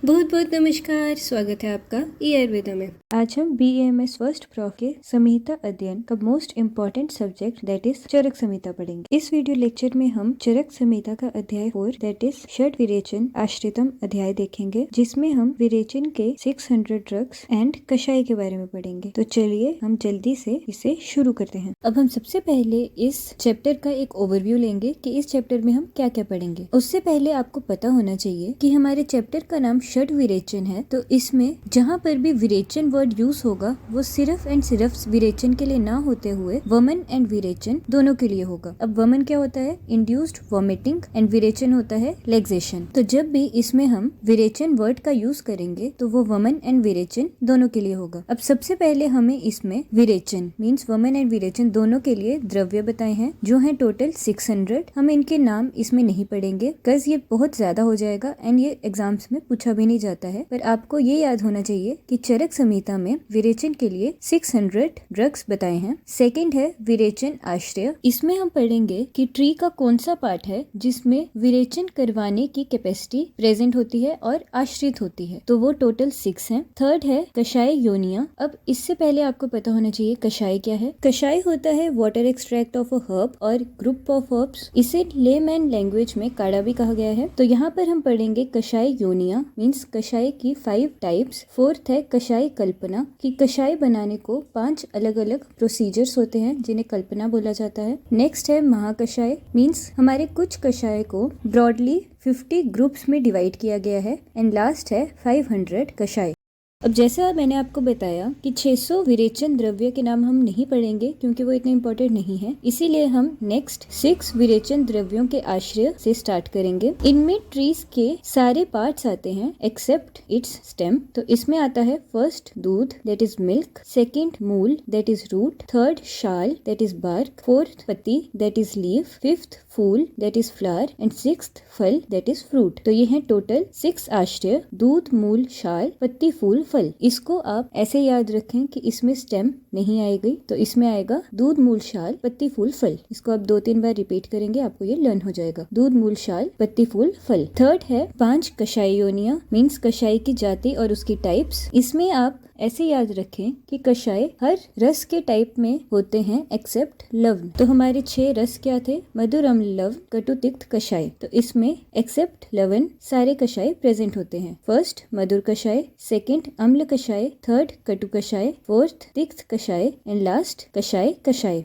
बहुत बहुत नमस्कार। स्वागत है आपका ई आयुर्वेदा में। आज हम BAMS फर्स्ट प्रॉफ के संहिता अध्ययन का most important subject that is Charaka Samhita पढ़ेंगे। इस वीडियो लेक्चर में हम चरक संहिता का अध्याय 4 दैट इज षड विरेचन आश्रितम अध्याय देखेंगे, जिसमें हम विरेचन के 600 ड्रग्स एंड कषाय के बारे में पढ़ेंगे। तो चलिए हम जल्दी से इसे शुरू करते हैं। अब हम सबसे पहले इस चैप्टर का एक ओवरव्यू लेंगे कि इस चैप्टर में हम क्या क्या पढ़ेंगे। उससे पहले आपको पता होना चाहिए कि हमारे चैप्टर का नाम षड विरेचन है, तो इसमें जहाँ पर भी विरेचन वर्ड यूज होगा वो सिर्फ एंड सिर्फ विरेचन के लिए ना होते हुए वमन एंड विरेचन दोनों के लिए होगा। अब वमन क्या होता है? इंड्यूस्ड वॉमिटिंग, एंड विरेचन होता है लेग्जेशन। तो जब भी इसमें हम विरेचन वर्ड का यूज करेंगे तो वो वमन एंड विरेचन दोनों के लिए होगा। अब सबसे पहले हमें इसमें विरेचन मीन्स वमन एंड विरेचन दोनों के लिए द्रव्य बताए हैं जो है टोटल 600। हम इनके नाम इसमें नहीं पढ़ेंगे बिकॉज ये बहुत ज्यादा हो जाएगा एंड ये एग्जाम्स में पूछा भी नहीं जाता है। पर आपको ये याद होना चाहिए कि चरक संहिता में विरेचन के लिए 600 ड्रग्स बताए हैं। सेकंड है विरेचन आश्रय। इसमें हम पढ़ेंगे कि ट्री का कौन सा पार्ट है जिसमें विरेचन करवाने की कैपेसिटी प्रेजेंट होती है और आश्रित होती है, तो वो टोटल 6 है। थर्ड है कषाय योनिया। अब इससे पहले आपको पता होना चाहिए कषाय क्या है। कषाय होता है water extract of a herb और ग्रुप ऑफ हर्ब्स। इसे लेमैन लैंग्वेज में काढ़ा भी कहा गया है। तो यहाँ पर हम पढ़ेंगे कषाय योनिया मीन्स कषाय की 5 टाइप्स। फोर्थ है कषाय कल्पना कि कषाय बनाने को 5 अलग अलग प्रोसीजर्स होते हैं जिन्हें कल्पना बोला जाता है। नेक्स्ट है महाकषाय मीन्स हमारे कुछ कषाय को ब्रॉडली 50 ग्रुप्स में डिवाइड किया गया है। एंड लास्ट है 500 कषाय। अब जैसा मैंने आपको बताया कि 600 विरेचन द्रव्य के नाम हम नहीं पढ़ेंगे क्योंकि वो इतने इम्पोर्टेंट नहीं है, इसीलिए हम नेक्स्ट 6 विरेचन द्रव्यों के आश्रय से स्टार्ट करेंगे। इनमें ट्रीज के सारे पार्ट्स आते हैं एक्सेप्ट इट्स स्टेम। तो इसमें आता है फर्स्ट दूध दैट इज मिल्क, सेकेंड मूल दैट इज रूट, थर्ड शाल दैट इज बार्क, फोर्थ पत्ती दैट इज लीफ, फिफ्थ फूल that is flower and sixth फल दैट इज फ्रूट। तो ये है टोटल 6 आश्रय, दूध, मूल, शाल, पत्ती, फूल, फल। इसको आप ऐसे याद रखें कि इसमें स्टेम नहीं आएगी, तो इसमें आएगा दूध, मूल, शाल, पत्ती, फूल, फल। इसको आप 2-3 बार रिपीट करेंगे, आपको ये लर्न हो जाएगा। दूध, मूल, शाल, पत्ती, फूल, फल। थर्ड है 5 कषाय योनिया मीन्स कषाय की जाति और उसकी टाइप्स। इसमें आप ऐसे याद रखें कि कषाय हर रस के टाइप में होते हैं एक्सेप्ट लवण। तो हमारे 6 रस क्या थे? मधुर, अम्ल, लवण, कटु, तिक्त, कषाय। तो इसमें एक्सेप्ट लवण सारे कषाय प्रेजेंट होते हैं। फर्स्ट मधुर कषाय, सेकंड अम्ल कषाय, थर्ड कटु कषाय, फोर्थ तिक्त कषाय एंड लास्ट कषाय कषाय।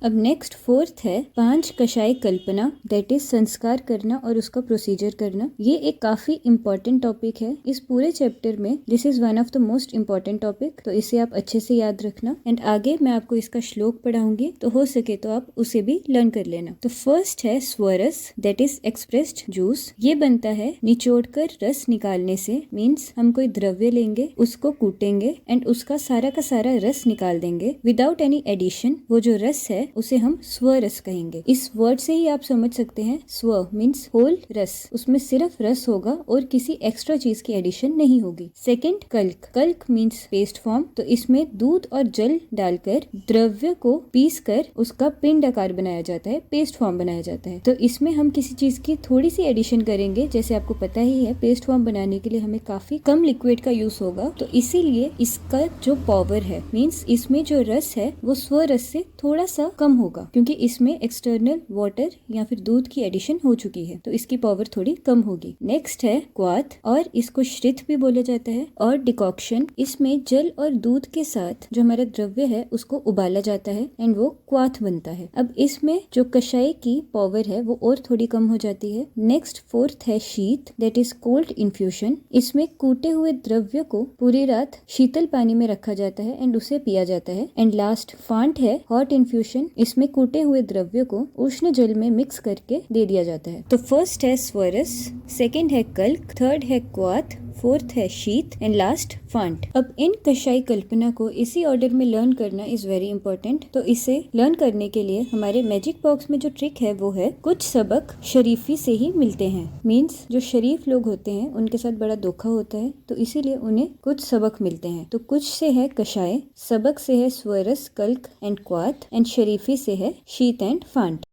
अब नेक्स्ट फोर्थ है 5 कषाय कल्पना दैट इज संस्कार करना और उसका प्रोसीजर करना। ये एक काफी इम्पोर्टेंट टॉपिक है इस पूरे चैप्टर में। This is one of the most important topic, तो इसे आप अच्छे से याद रखना। एंड आगे मैं आपको इसका श्लोक पढ़ाऊंगी, तो हो सके तो आप उसे भी लर्न कर लेना। तो फर्स्ट है स्वरस दैट इज एक्सप्रेस्ड जूस। ये बनता है निचोड़ कर रस निकालने से, मीन्स हम कोई द्रव्य लेंगे, उसको कूटेंगे एंड उसका सारा का सारा रस निकाल देंगे विदाउट एनी एडिशन। वो जो रस है उसे हम स्वरस कहेंगे। इस वर्ड से ही आप समझ सकते हैं स्व मीन्स होल रस, उसमें सिर्फ रस होगा और किसी एक्स्ट्रा चीज की एडिशन नहीं होगी। सेकंड कल्क। कल्क मीन्स पेस्ट फॉर्म। तो इसमें दूध और जल डालकर द्रव्य को पीस कर उसका पिंड आकार बनाया जाता है, पेस्ट फॉर्म बनाया जाता है। तो इसमें हम किसी चीज की थोड़ी सी एडिशन करेंगे, जैसे आपको पता ही है पेस्ट फॉर्म बनाने के लिए हमें काफी कम लिक्विड का यूज होगा, तो इसीलिए इसका जो पावर है मीन्स इसमें जो रस है वो स्वरस से थोड़ा सा कम होगा क्योंकि इसमें एक्सटर्नल वाटर या फिर दूध की एडिशन हो चुकी है, तो इसकी पावर थोड़ी कम होगी। नेक्स्ट है क्वाथ और इसको श्रित भी बोला जाता है। और डिकॉक्शन, इसमें जल और दूध के साथ जो हमारा द्रव्य है उसको उबाला जाता है एंड वो क्वाथ बनता है। अब इसमें जो कषाय की पावर है वो और थोड़ी कम हो जाती है। नेक्स्ट फोर्थ है शीत दैट इज कोल्ड इन्फ्यूशन। इसमें कूटे हुए द्रव्य को पूरी रात शीतल पानी में रखा जाता है एंड उसे पिया जाता है। एंड लास्ट फांट है हॉट इन्फ्यूशन। इसमें कूटे हुए द्रव्य को उष्ण जल में मिक्स करके दे दिया जाता है। तो फर्स्ट है स्वरस, सेकंड है कल्क, थर्ड है क्वाथ, फोर्थ है शीत एंड लास्ट फांट। अब इन कषाय कल्पना को इसी ऑर्डर में लर्न करना इज वेरी इंपॉर्टेंट। तो इसे लर्न करने के लिए हमारे मैजिक बॉक्स में जो ट्रिक है वो है कुछ सबक शरीफी से ही मिलते हैं। मीन्स जो शरीफ लोग होते हैं उनके साथ बड़ा धोखा होता है, तो इसीलिए उन्हें कुछ सबक मिलते हैं। तो कुछ से है कषाय, सबक से है स्वरस, कल्क एंड क्वाथ एंड शरीफी से है शीत एंड फांट।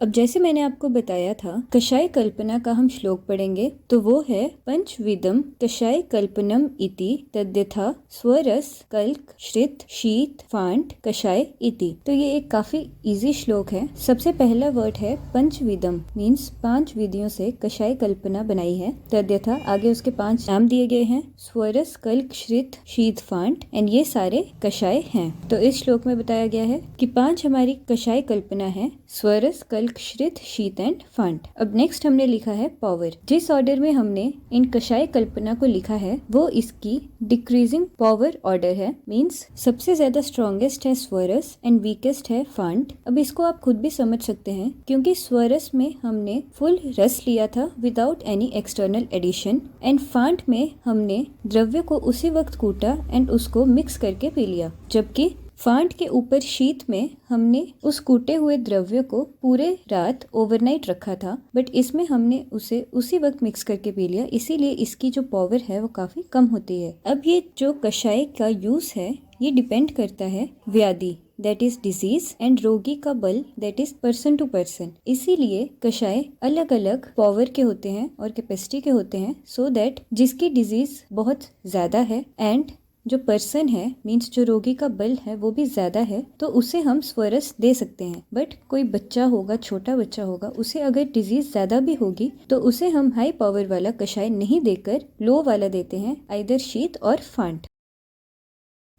अब जैसे मैंने आपको बताया था कषाय कल्पना का हम श्लोक पढ़ेंगे, तो वो है पंचविधम कषाय कल्पनम इति तद्यथा स्वरस कल्क श्रित शीत फांट कषाय इति। तो ये एक काफी इजी श्लोक है। सबसे पहला वर्ड है पंचविधम, मीन्स 5 विधियों से कषाय कल्पना बनाई है। तद्यथा आगे उसके 5 नाम दिए गए हैं, स्वरस कल्क श्रित शीत फांट, एंड ये सारे कषाय हैं। तो इस श्लोक में बताया गया है कि 5 हमारी कषाय कल्पना है, स्वरस कल्क श्रित शीत एंड फांट। अब नेक्स्ट हमने लिखा है पावर। जिस ऑर्डर में हमने इन कषाय कल्पना को लिखा है वो इसकी डिक्रीजिंग पावर ऑर्डर है, मींस सबसे ज्यादा स्ट्रॉन्गेस्ट है स्वरस एंड वीकेस्ट है फांट। अब इसको आप खुद भी समझ सकते हैं क्योंकि स्वरस में हमने फुल रस लिया था without any external addition, and फांट में हमने द्रव्य को उसी वक्त कूटा एंड उसको मिक्स करके पी लिया। जबकि फांट के ऊपर शीत में हमने उस कूटे हुए द्रव्य को पूरे रात ओवरनाइट रखा था, बट इसमें हमने उसे उसी वक्त मिक्स करके पी लिया, इसीलिए इसकी जो पावर है वो काफी कम होती है। अब ये जो कषाय का यूज है ये डिपेंड करता है व्याधि दैट इज डिजीज एंड रोगी का बल that is person to person. इसीलिए कषाय अलग अलग पावर के होते हैं और कैपेसिटी के होते हैं, सो दैट जिसकी डिजीज बहुत ज्यादा है एंड जो पर्सन है मीन्स जो रोगी का बल है वो भी ज्यादा है, तो उसे हम स्वरस दे सकते हैं। बट कोई बच्चा होगा, छोटा बच्चा होगा, उसे अगर डिजीज ज्यादा भी होगी तो उसे हम हाई पावर वाला कषाय नहीं देकर लो वाला देते हैं, आइदर शीत और फांट।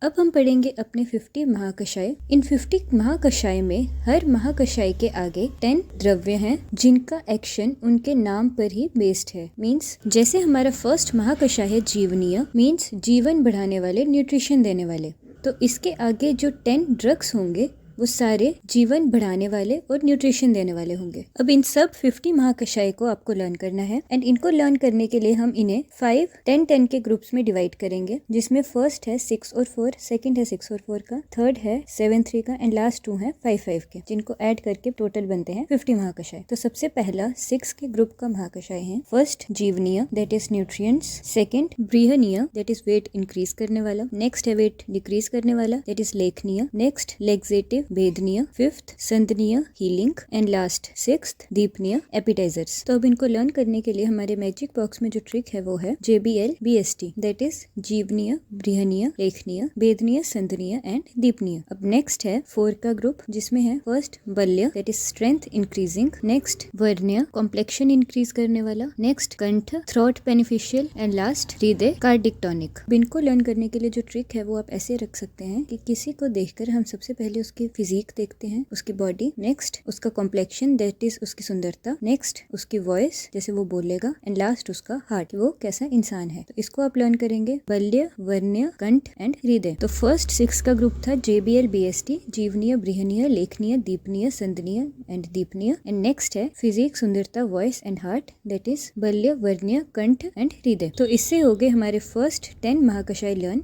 अब हम पढ़ेंगे अपने 50 महाकषाय। इन 50 महाकषाय में हर महाकषाय के आगे 10 द्रव्य हैं जिनका एक्शन उनके नाम पर ही बेस्ड है। मींस जैसे हमारा फर्स्ट महाकषाय है जीवनीय, मींस जीवन बढ़ाने वाले, न्यूट्रिशन देने वाले, तो इसके आगे जो 10 ड्रग्स होंगे वो सारे जीवन बढ़ाने वाले और न्यूट्रिशन देने वाले होंगे। अब इन सब 50 महाकषाय को आपको लर्न करना है, एंड इनको लर्न करने के लिए हम इन्हें 5, 10, 10 के ग्रुप्स में डिवाइड करेंगे, जिसमें फर्स्ट है 6 और 4, सेकंड है 6 और 4 का, थर्ड है 7, 3 का, एंड लास्ट 2 है 5, 5 के, जिनको ऐड करके टोटल बनते हैं 50 महाकषाय। तो सबसे पहला 6 के ग्रुप का महाकषाय है फर्स्ट जीवनीय दैट इज न्यूट्रिएंट्स, सेकंड बृहनीय दैट इज वेट इंक्रीज करने वाला, नेक्स्ट है वेट डिक्रीज करने वाला दैट इज लेखनीय, नेक्स्ट लेग्जेटिव भेदनीय, फिफ्थ संदनीय हीलिंग, एंड लास्ट 6th दीपनीय एपिटाइजर्स। तो अब इनको लर्न करने के लिए हमारे मैजिक बॉक्स में जो ट्रिक है वो है JBL BST दैट इज जीवनीय, बृहनीय, लेखनीय, भेदनीय, संदनीय एंड दीपनीय। अब नेक्स्ट है 4 का ग्रुप जिसमें है फर्स्ट बल्य that is strength increasing, next वर्ण्य कॉम्प्लेक्शन इंक्रीज करने वाला, नेक्स्ट कंठ थ्रोट बेनिफिशियल, एंड लास्ट हृदय कार्डिक टॉनिक। इनको लर्न करने के लिए जो ट्रिक है वो आप ऐसे रख सकते हैं कि किसी को देखकर हम सबसे पहले उसकी फिजिक देखते हैं, उसकी बॉडी, नेक्स्ट उसका कॉम्प्लेक्शन दैट इज उसकी सुंदरता, नेक्स्ट उसकी वॉइस जैसे वो बोलेगा, एंड लास्ट उसका हार्ट, वो कैसा इंसान है। तो इसको आप लर्न करेंगे बल्य, वर्ण्य, कंठ एंड हृदय। तो फर्स्ट 6 का ग्रुप था JBL BST जीवनीय, बृहनीय, लेखनीय, दीपनीय, संदनीय एंड दीपनीय, एंड नेक्स्ट है फिजिक, सुंदरता, voice and heart that is बल्य, वर्ण्य, कंठ एंड हृदय। तो इससे हो गए हमारे फर्स्ट 10 महाकषाय लर्न।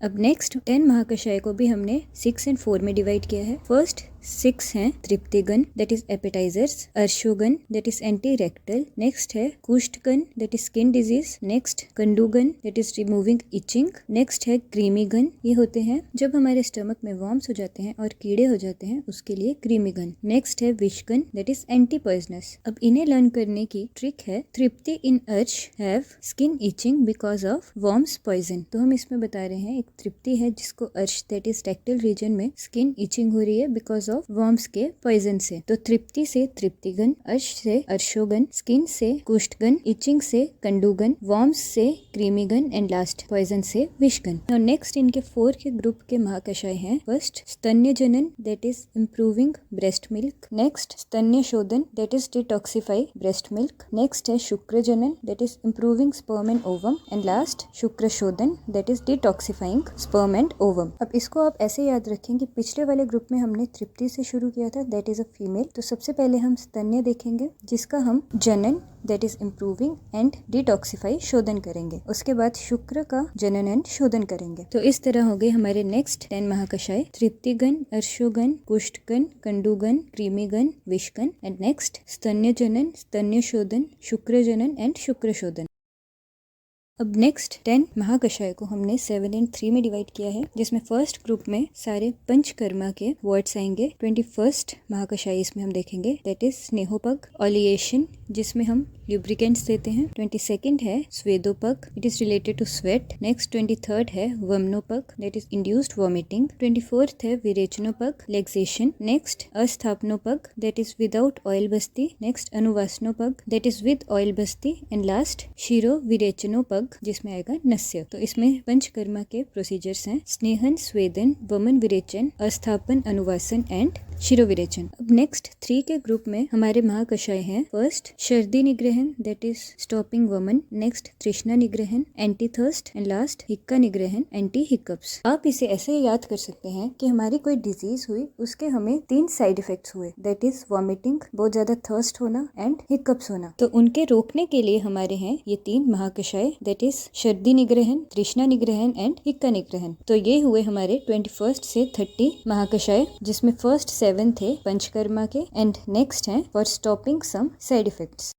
अब नेक्स्ट 10 महाकषाय को भी हमने 6 एंड 4 में डिवाइड किया है। फर्स्ट 6 हैं तृप्तिगन दैट इज एपेटाइजर्स, अर्शोगन that is anti rectal, next है कुष्ठगन that is skin disease, next कंडुगन that is removing itching, next है क्रीमीगन, ये होते हैं जब हमारे स्टमक में वॉर्म्स हो जाते हैं और कीड़े हो जाते हैं उसके लिए क्रीमीगन, नेक्स्ट है विषगन दैट इज एंटी पॉइजनस। अब इन्हें लर्न करने की ट्रिक है तृप्ति इन अर्श have skin itching because of worms poison. तो हम इसमें बता रहे हैं एक तृप्ति है जिसको अर्श दैट इज टैक्टिल रीजन में स्किन इचिंग हो रही है बिकॉज ऑफ वर्म्स के पॉइजन से। तो तृप्ति से तृप्तिगन, अर्श से अर्शोगन, स्किन से कुष्ठगन, इचिंग से कंडुगन, वर्म्स से क्रीमीगन एंड लास्ट पॉइजन से विषगन। और नेक्स्ट इनके 4 के ग्रुप के महाकषाय हैं फर्स्ट स्तन्य जनन that is improving breast milk, next स्तन्य शोधन that is detoxify breast milk, next है शुक्र जनन that is improving sperm and ovum, and last शुक्र शोधन that is detoxifying sperm and ovum. अब इसको आप ऐसे याद रखें कि पिछले वाले ग्रुप में हमने तृप्ति से शुरू किया था दैट इज अ फीमेल, तो सबसे पहले हम स्तन्य देखेंगे जिसका हम जनन that is improving and detoxify शोधन करेंगे, उसके बाद शुक्र का जनन एंड शोधन करेंगे। तो इस तरह हो गए हमारे नेक्स्ट 10 महाकषाय तृप्तिगन, अर्शोगन, कुष्ठगन, कंडुगन, क्रीमीगन, विषगन, एंड नेक्स्ट स्तन्य जनन, स्तन्य शोधन, शुक्र जनन एंड शुक्र शोधन। अब नेक्स्ट 10 महाकषाय को हमने 7 and 3 में डिवाइड किया है, जिसमें फर्स्ट ग्रुप में सारे पंचकर्मा के वर्ड्स आएंगे। 21st महाकषाय इसमें हम देखेंगे, दैट इज स्नेहोपग, ऑलिएशन जिसमें हम ल्यूब्रिकेंट्स देते हैं। 22nd है स्वेदोपग, it is related to sweat. Next 23rd है वमनोपग, that is induced vomiting. 24th है विरेचनोपग, लेक्सेशन। नेक्स्ट अस्थापनोपग, that is without oil basti. Next अनुवासनोपग, that is with oil basti. And last शिरो विरेचनोपग, जिसमें आएगा नस्य। तो इसमें पंचकर्मा के प्रोसीजर्स हैं, स्नेहन, स्वेदन, वमन, विरेचन, अस्थापन, अनुवासन एंड शिरोविरेचन। अब नेक्स्ट 3 के ग्रुप में हमारे महाकषाय हैं। फर्स्ट शर्दी निग्रहण, दैट इज स्टॉपिंग वमन। नेक्स्ट तृष्णा निग्रहण, एंटी थर्स्ट। एंड लास्ट हिक्का निग्रहण, एंटी हिकअप्स। आप इसे ऐसे याद कर सकते हैं कि हमारी कोई डिजीज हुई, उसके हमें 3 साइड इफेक्ट्स हुए, दैट इज वॉमिटिंग, बहुत ज्यादा थर्स्ट होना एंड हिकअप्स होना। तो उनके रोकने के लिए हमारे हैं ये 3 महाकषाय, दैट इज शर्दी निग्रहण, तृष्णा निग्रहण एंड हिक्का निग्रहण। तो ये हुए हमारे 21 से 30 महाकषाय, जिसमें फर्स्ट 7 थे पंचकर्मा के एंड नेक्स्ट हैं for stopping some side effects.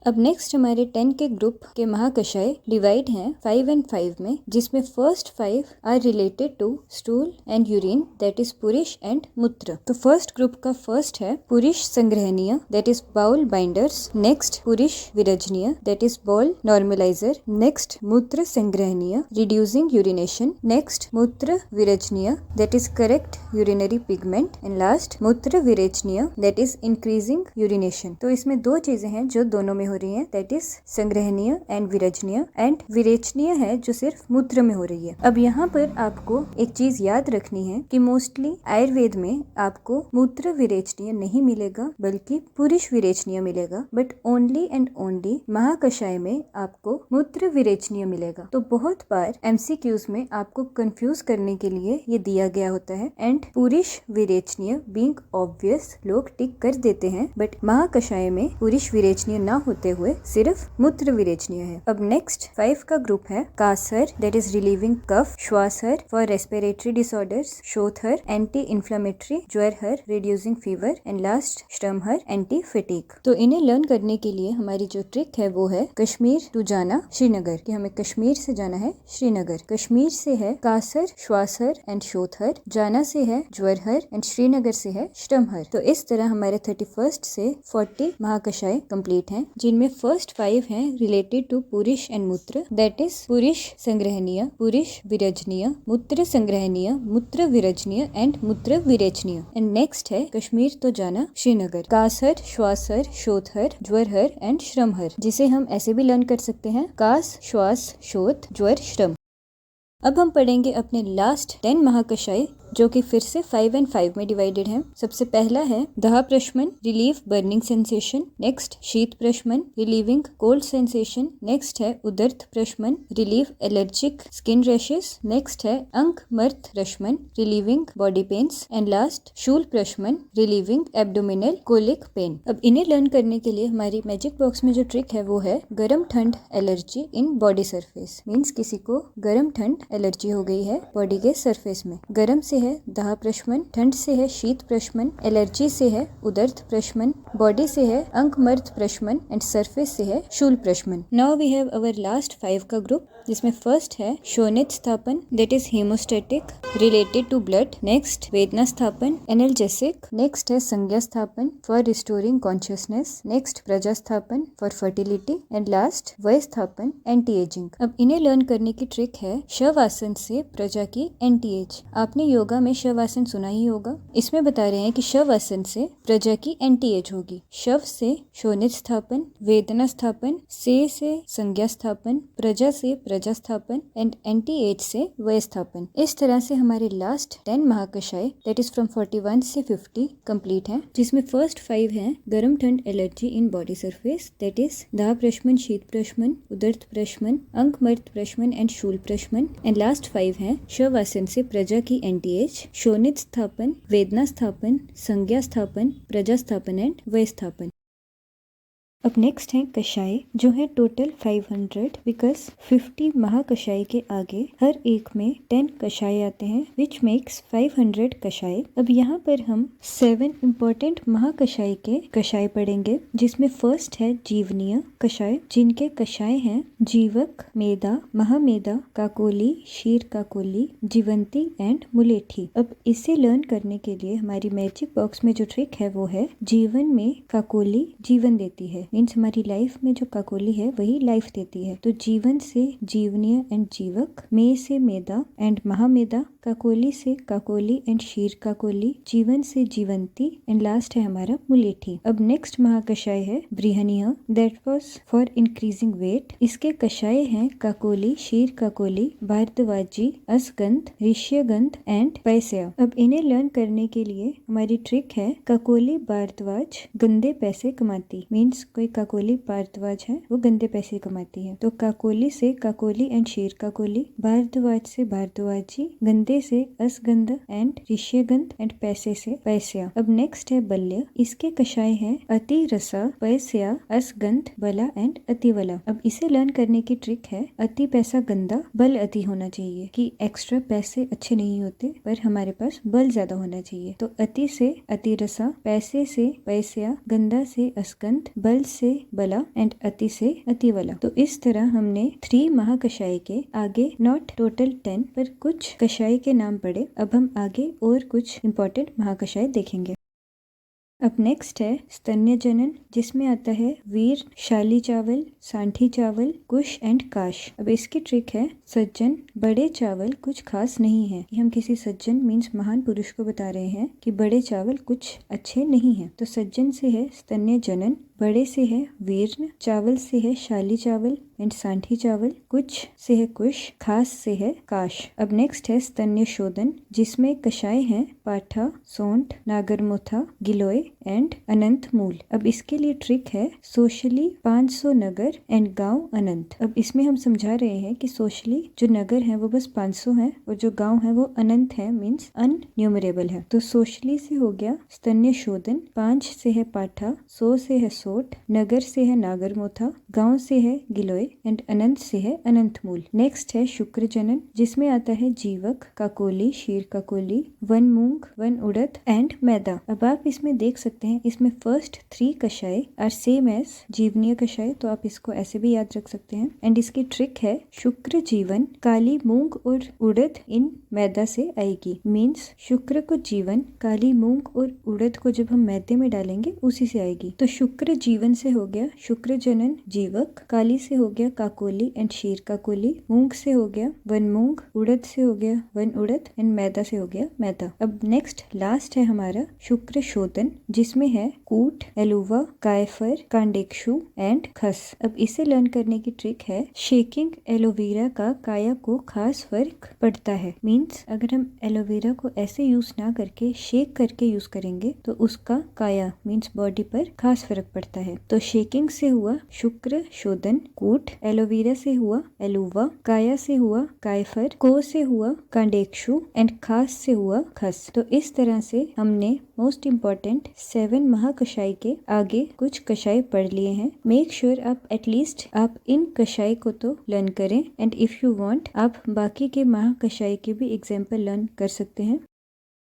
अब नेक्स्ट हमारे 10 के ग्रुप के महाकषाय डिवाइड हैं 5 and 5 में, जिसमें first 5 are related to stool and urine, that is पुरुष एंड मूत्र। तो फर्स्ट ग्रुप का फर्स्ट है पुरुष संग्रहणीय, that is bowel binders. Next पुरुष विरजनीय, that is bowel normaliser. Next मूत्र संग्रहणीय, रिड्यूसिंग यूरिनेशन। नेक्स्ट मूत्र विरजनीय, that is correct urinary pigment. And last मूत्र विरेचनीय, दैट इज इंक्रीजिंग यूरिनेशन। तो इसमें 2 चीजें हैं जो दोनों में हो रही है, दैट इज संग्रहणीय एंड विरजनीय, एंड विरेचनीय है जो सिर्फ मूत्र में हो रही है। अब यहाँ पर आपको एक चीज याद रखनी है कि मोस्टली आयुर्वेद में आपको मूत्र विरेचनीय नहीं मिलेगा, बल्कि पुरुष विरेचनीय मिलेगा, बट ओनली एंड ओनली महाकषाय में आपको मूत्र विरेचनीय मिलेगा। तो बहुत बार MCQs में आपको कंफ्यूज करने के लिए ये दिया गया होता है, एंड पुरुष विरेचनीय बीइंग ऑब्वियस लोग टिक कर देते हैं, बट महाकषाय में पुरुष विरेचनीय ना होते हुए सिर्फ मूत्र विरेचनीय है। अब नेक्स्ट 5 का ग्रुप है कासहर, दैट इज रिलीविंग कफ, श्वासहर फॉर रेस्पिरेटरी डिसऑर्डर्स, शोथहर एंटी इंफ्लेमेटरी, ज्वरहर रिड्यूसिंग फीवर, एंड लास्ट श्रमहर एंटी फैटिग। तो इन्हें लर्न करने के लिए हमारी जो ट्रिक है वो है कश्मीर टू जाना श्रीनगर, कि हमें कश्मीर से जाना है श्रीनगर। कश्मीर से है कासहर, श्वासहर एंड शोथहर, जाना से है ज्वरहर एंड श्रीनगर से है श्रमहर। तो इस तरह हमारे 31 से 40 महाकषाय कंप्लीट हैं, जिनमें फर्स्ट 5 हैं रिलेटेड टू पुरुष एंड मूत्र, दैट इज पुरुष संग्रहणीय, पुरुष विरजनीय, मूत्र संग्रहणीय, मूत्र विरजनीय एंड मूत्र विरेचनीय। एंड नेक्स्ट है कश्मीर तो जाना श्रीनगर, कासहर, श्वासहर, शोथहर, ज्वरहर एंड श्रमहर, जिसे हम ऐसे भी लर्न कर सकते हैं, कास, श्वास, शोथ, ज्वर, श्रम। अब हम पढ़ेंगे अपने लास्ट 10 महाकषाय, जो कि फिर से 5 and 5 में डिवाइडेड है। सबसे पहला है दाह प्रशमन, रिलीव बर्निंग सेंसेशन। नेक्स्ट शीत प्रशमन, रिलीविंग कोल्ड सेंसेशन। नेक्स्ट है उदर्थ प्रशमन, relieve allergic skin rashes. Next है अंक मर्थ रशमन, relieving body pains. And last शूल प्रशमन, रिलीविंग एब्डोमिनल कोलिक पेन। अब इन्हें लर्न करने के लिए हमारी मैजिक बॉक्स में जो ट्रिक है वो है गर्म ठंड allergy in body surface. Means किसी को गर्म ठंड एलर्जी हो गई है बॉडी के सरफेस में। गर्म से है दाह प्रशमन, ठंड से है शीत प्रशमन, एलर्जी से है उदर्थ प्रशमन, बॉडी से है अंकमर्थ प्रशमन एंड सरफेस से है शूल प्रशमन। Now we have our last 5 का ग्रुप, जिसमें फर्स्ट है शोनित स्थापन, that is hemostatic related to blood. Next वेदना स्थापन, एनाल्जेसिक। नेक्स्ट है संज्ञा स्थापन फॉर रिस्टोरिंग कॉन्शियसनेस। नेक्स्ट प्रजा स्थापन फॉर फर्टिलिटी। एंड लास्ट वय स्थापन एंटी एजिंग। अब इन्हें लर्न करने की ट्रिक है शव आसन से प्रजा की एंटी एज। आपने योगा में शव आसन सुना ही होगा। इसमें बता रहे हैं कि शव आसन से प्रजा की एंटी एज होगी। शव से शोनित स्थापन, वेदना स्थापन, से संज्ञा स्थापन, प्रजा से प्रजा स्थापन एंड एंटी एज से वय स्थापन। इस तरह से हमारे लास्ट 10 महाकषाय दैट इज फ्रॉम 41 से 50 कंप्लीट हैं, जिसमें फर्स्ट 5 हैं गर्म ठंड allergy in body surface, that is दाह प्रशमन, शीत प्रशमन, उदर्थ प्रशमन, अंकमर्थ प्रशमन एंड शूल प्रशमन। एंड लास्ट 5 हैं शव आसन से प्रजा की एंटी एज, शोनित स्थापन, वेदना स्थापन, संज्ञा स्थापन, प्रजा स्थापन एंड वय स्थापन। अब नेक्स्ट है कषाय, जो है टोटल 500 बिकॉज 50 महाकषाय के आगे हर एक में 10 कषाय आते हैं विच मेक्स 500 कषाय। अब यहाँ पर हम 7 इम्पोर्टेंट महाकषाय के कषाय पढ़ेंगे, जिसमें फर्स्ट है जीवनीय कषाय, जिनके कषाय हैं जीवक, मेदा, महामेदा, काकोली, शीर काकोली, जीवंती एंड मुलेठी। अब इसे लर्न करने के लिए हमारी मैजिक बॉक्स में जो ट्रिक है वो है जीवन में काकोली जीवन देती है, मीन्स हमारी लाइफ में जो काकोली है वही लाइफ देती है। तो जीवन से जीवनीय एंड जीवक, मे से मेदा एंड महामेदा, काकोली से काकोली एंड शीर काकोली, जीवन से जीवंती एंड लास्ट है हमारा मुलेठी। अब नेक्स्ट महाकषाय है बृहनीय, that was for increasing weight. इसके कषाय हैं काकोली, शीर काकोली, भारद्वाजी, असगंध, ऋष्यगंध एंड पैसया। अब इन्हें लर्न करने के लिए हमारी ट्रिक है काकोली भारद्वाज गंदे पैसे कमाती, मीन्स कोई काकोली भारद्वाज है वो गंदे पैसे कमाती है। तो काकोली से काकोली एंड शीर काकोली, भारद्वाज से भारद्वाजी, गंदे से असगंध एंड ऋष्यगंध एंड पैसे से पैसया। अब नेक्स्ट है बल्य, इसके कषाय है अति रसा, पैसया, असगंध, बला एंड अतिवला। अब इसे लर्न करने की ट्रिक है अति पैसा गंदा, बल अति होना चाहिए, कि एक्स्ट्रा पैसे अच्छे नहीं होते पर हमारे पास बल ज्यादा होना चाहिए। तो अति से अति रसा, पैसे से पैसया, गंदा से असगंध, बल से बला एंड अति से अतिवला। तो इस तरह हमने 3 महाकषाय के आगे नॉट टोटल 10 पर कुछ कषाय के नाम पढ़े। अब हम आगे और कुछ इम्पोर्टेंट महाकषाय देखेंगे। अब नेक्स्ट है स्तन्य जनन, जिसमें आता है वीर, शाली चावल, सांठी चावल, कुश एंड काश। अब इसकी ट्रिक है सज्जन, बड़े चावल कुछ खास नहीं है, कि हम किसी सज्जन मीन्स महान पुरुष को बता रहे हैं कि बड़े चावल कुछ अच्छे नहीं हैं। तो सज्जन से है स्तन्य जनन, बड़े से है वीर्ण, चावल से है शाली चावल एंड सांठी चावल, कुछ से है कुश, खास से है काश। अब नेक्स्ट है स्तन्य शोधन, जिसमें कषाय हैं पाठा, सोंठ, नागरमोथा, गिलोय एंड अनंत मूल। अब इसके लिए ट्रिक है सोशली 500 नगर एंड गांव अनंत। अब इसमें हम समझा रहे हैं कि सोशली जो नगर है वो बस 500 है और जो गांव है वो अनंत है, मीन्स अनन्यूमरेबल है। तो सोशली से हो गया स्तन्य शोधन, 5 से है पाठा, 100 से है सोठ, नगर से है नागरमोथा, गांव से है गिलोय एंड अनंत से है अनंत मूल। नेक्स्ट है शुक्र जनन, जिसमें आता है जीवक, काकोली, शीर काकोली, वन मूंग, वन उड़द एंड मैदा। अब आप इसमें देख सकते हैं इसमें फर्स्ट 3 कषाय आर सेम एज जीवनीय कषाय, तो आप इसको ऐसे भी याद रख सकते हैं। एंड इसकी ट्रिक है शुक्र जीवन, काली मूंग और उड़द इन मैदा से आएगी, मीन्स शुक्र को जीवन, काली मूंग और उड़द को जब हम मैदे में डालेंगे उसी से आएगी। तो शुक्र जीवन से हो गया शुक्र जनन जीवक, काली से हो गया काकोली एंड शीर काकोली, मूंग से हो गया वन मूंग, उड़द से हो गया वन उड़द एंड मैदा से हो गया मैदा। अब नेक्स्ट लास्ट है हमारा शुक्र शोधन, जिसमें है कूट, एलुवा, कायफर, कांडेक्षु एंड खस। अब इसे लर्न करने की ट्रिक है शेकिंग एलोवेरा का काया को खास फर्क पड़ता है, मीन्स अगर हम एलोवेरा को ऐसे यूज ना करके शेक करके यूज करेंगे तो उसका काया मीन्स बॉडी पर खास फर्क पड़ता है। तो शेकिंग से हुआ शुक्र शोधन कूट, एलोवेरा से हुआ एलुवा, काया से हुआ कायफर, को से हुआ कांडेक्षु एंड खास से हुआ खस। तो इस तरह से हमने मोस्ट इम्पोर्टेंट 7 महाकषाय के आगे कुछ कषाय पढ़ लिए हैं। मेक श्योर आप एटलीस्ट आप इन कषाय को तो लर्न करें एंड इफ यू वांट आप बाकी के महाकषाय के भी एग्जाम्पल लर्न कर सकते हैं।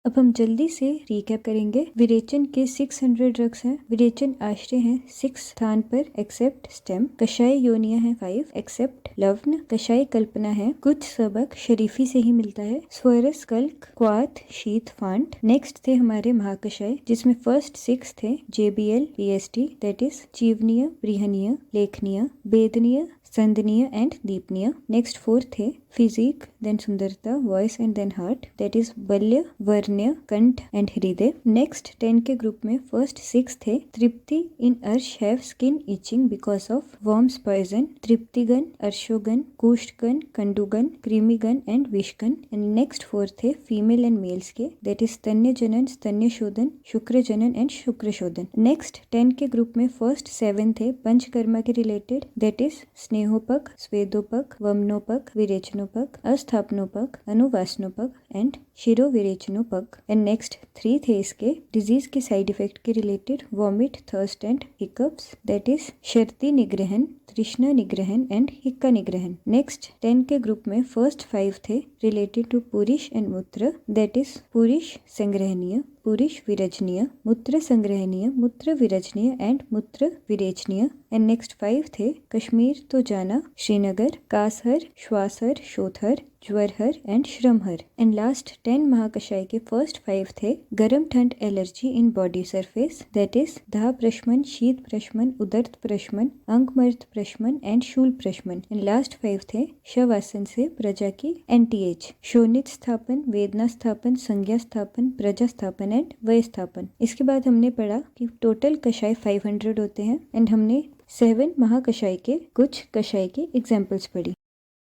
अब हम जल्दी से रिकैप करेंगे। विरेचन के 600 ड्रग्स हैं। विरेचन आश्रय हैं 6 स्थान पर एक्सेप्ट स्टेम। कषाय योनिया है 5 एक्सेप्ट लवण। कषाय कल्पना है कुछ सबक शरीफी से ही मिलता है। स्वरस कल्क क्वाथ शीत फांट। नेक्स्ट थे हमारे महाकषाय जिसमें फर्स्ट 6 थे JBL PST दैट इज जीवनीय, बृहनीय, लेखनीय, वेदनीय, संदनीय एंड दीपनीय। नेक्स्ट 4 थे फिजिक, देन सुंदरता, voice and then heart that is बल्य, वर्ण्य, कंठ एंड हृदय। नेक्स्ट 10 के ग्रुप में फर्स्ट 6 थे तृप्ति इन अर्श have skin itching because of worms poison. तृप्तिगन, अर्शोगन, कुष्ठगन, कंडुगन, क्रीमीगन एंड विषगन। एंड नेक्स्ट 4 थे फीमेल एंड मेल्स के दैट इज स्तन्य जनन, स्तन्य शोधन, शुक्र जनन एंड शुक्र शोधन। नेक्स्ट 10 के ग्रुप में फर्स्ट 7 थे पंचकर्मा के रिलेटेड दैट इज स्नेहोपक, स्वेदोपक, वमनोपक, विरेचनोपक, अस्थापनोपक, अनुवासनोपक एंड शिरोविरेचनोपग। एंड नेक्स्ट 3 थे इसके डिजीज के साइड इफेक्ट के related, vomit, thirst and hiccups, that is शर्ती निग्रहण, तृष्णा निग्रहण एंड हिक्का निग्रहण। नेक्स्ट 10 के ग्रुप में फर्स्ट 5 थे रिलेटेड टू पुरुष एंड मूत्र, दैट इज पुरुष संग्रहणीय, पुरुष विरजनीय, मूत्र संग्रहणीय, मूत्र विरजनीय एंड मूत्र विरेचनीय। एंड नेक्स्ट 5 थे कश्मीर तो जाना, श्रीनगर, कासहर, श्वासहर, शोथहर, ज्वरहर एंड श्रमहर। एंड लास्ट 10 महाकषाय के फर्स्ट 5 थे गर्म ठंड allergy in body surface, that is दाह प्रशमन, शीत प्रशमन, उदर्त प्रशमन, अंगमर्द प्रशमन एंड शूल प्रशमन। एंड लास्ट 5 थे शवासन से प्रजा की एंटीएज, शोनित स्थापन, वेदना स्थापन, संज्ञा स्थापन, प्रजा स्थापन एंड वय स्थापन। इसके बाद हमने पढ़ा कि टोटल कषाय 500 होते हैं एंड हमने 7 महाकषाय के कुछ कषाय के एग्जाम्पल्स पढ़ी।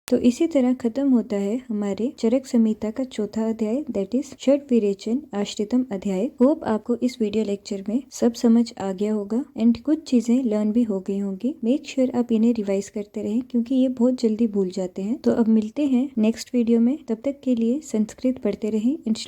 तो इसी तरह खत्म होता है हमारे चरक संहिता का चौथा अध्याय, दैट इज षड विरेचन आश्रितम अध्याय। होप आपको इस वीडियो लेक्चर में सब समझ आ गया होगा एंड कुछ चीजें लर्न भी हो गई होंगी। मेक श्योर आप इन्हें रिवाइज करते रहें क्योंकि ये बहुत जल्दी भूल जाते हैं। तो अब मिलते हैं नेक्स्ट वीडियो में, तब तक के लिए संस्कृत पढ़ते रहें।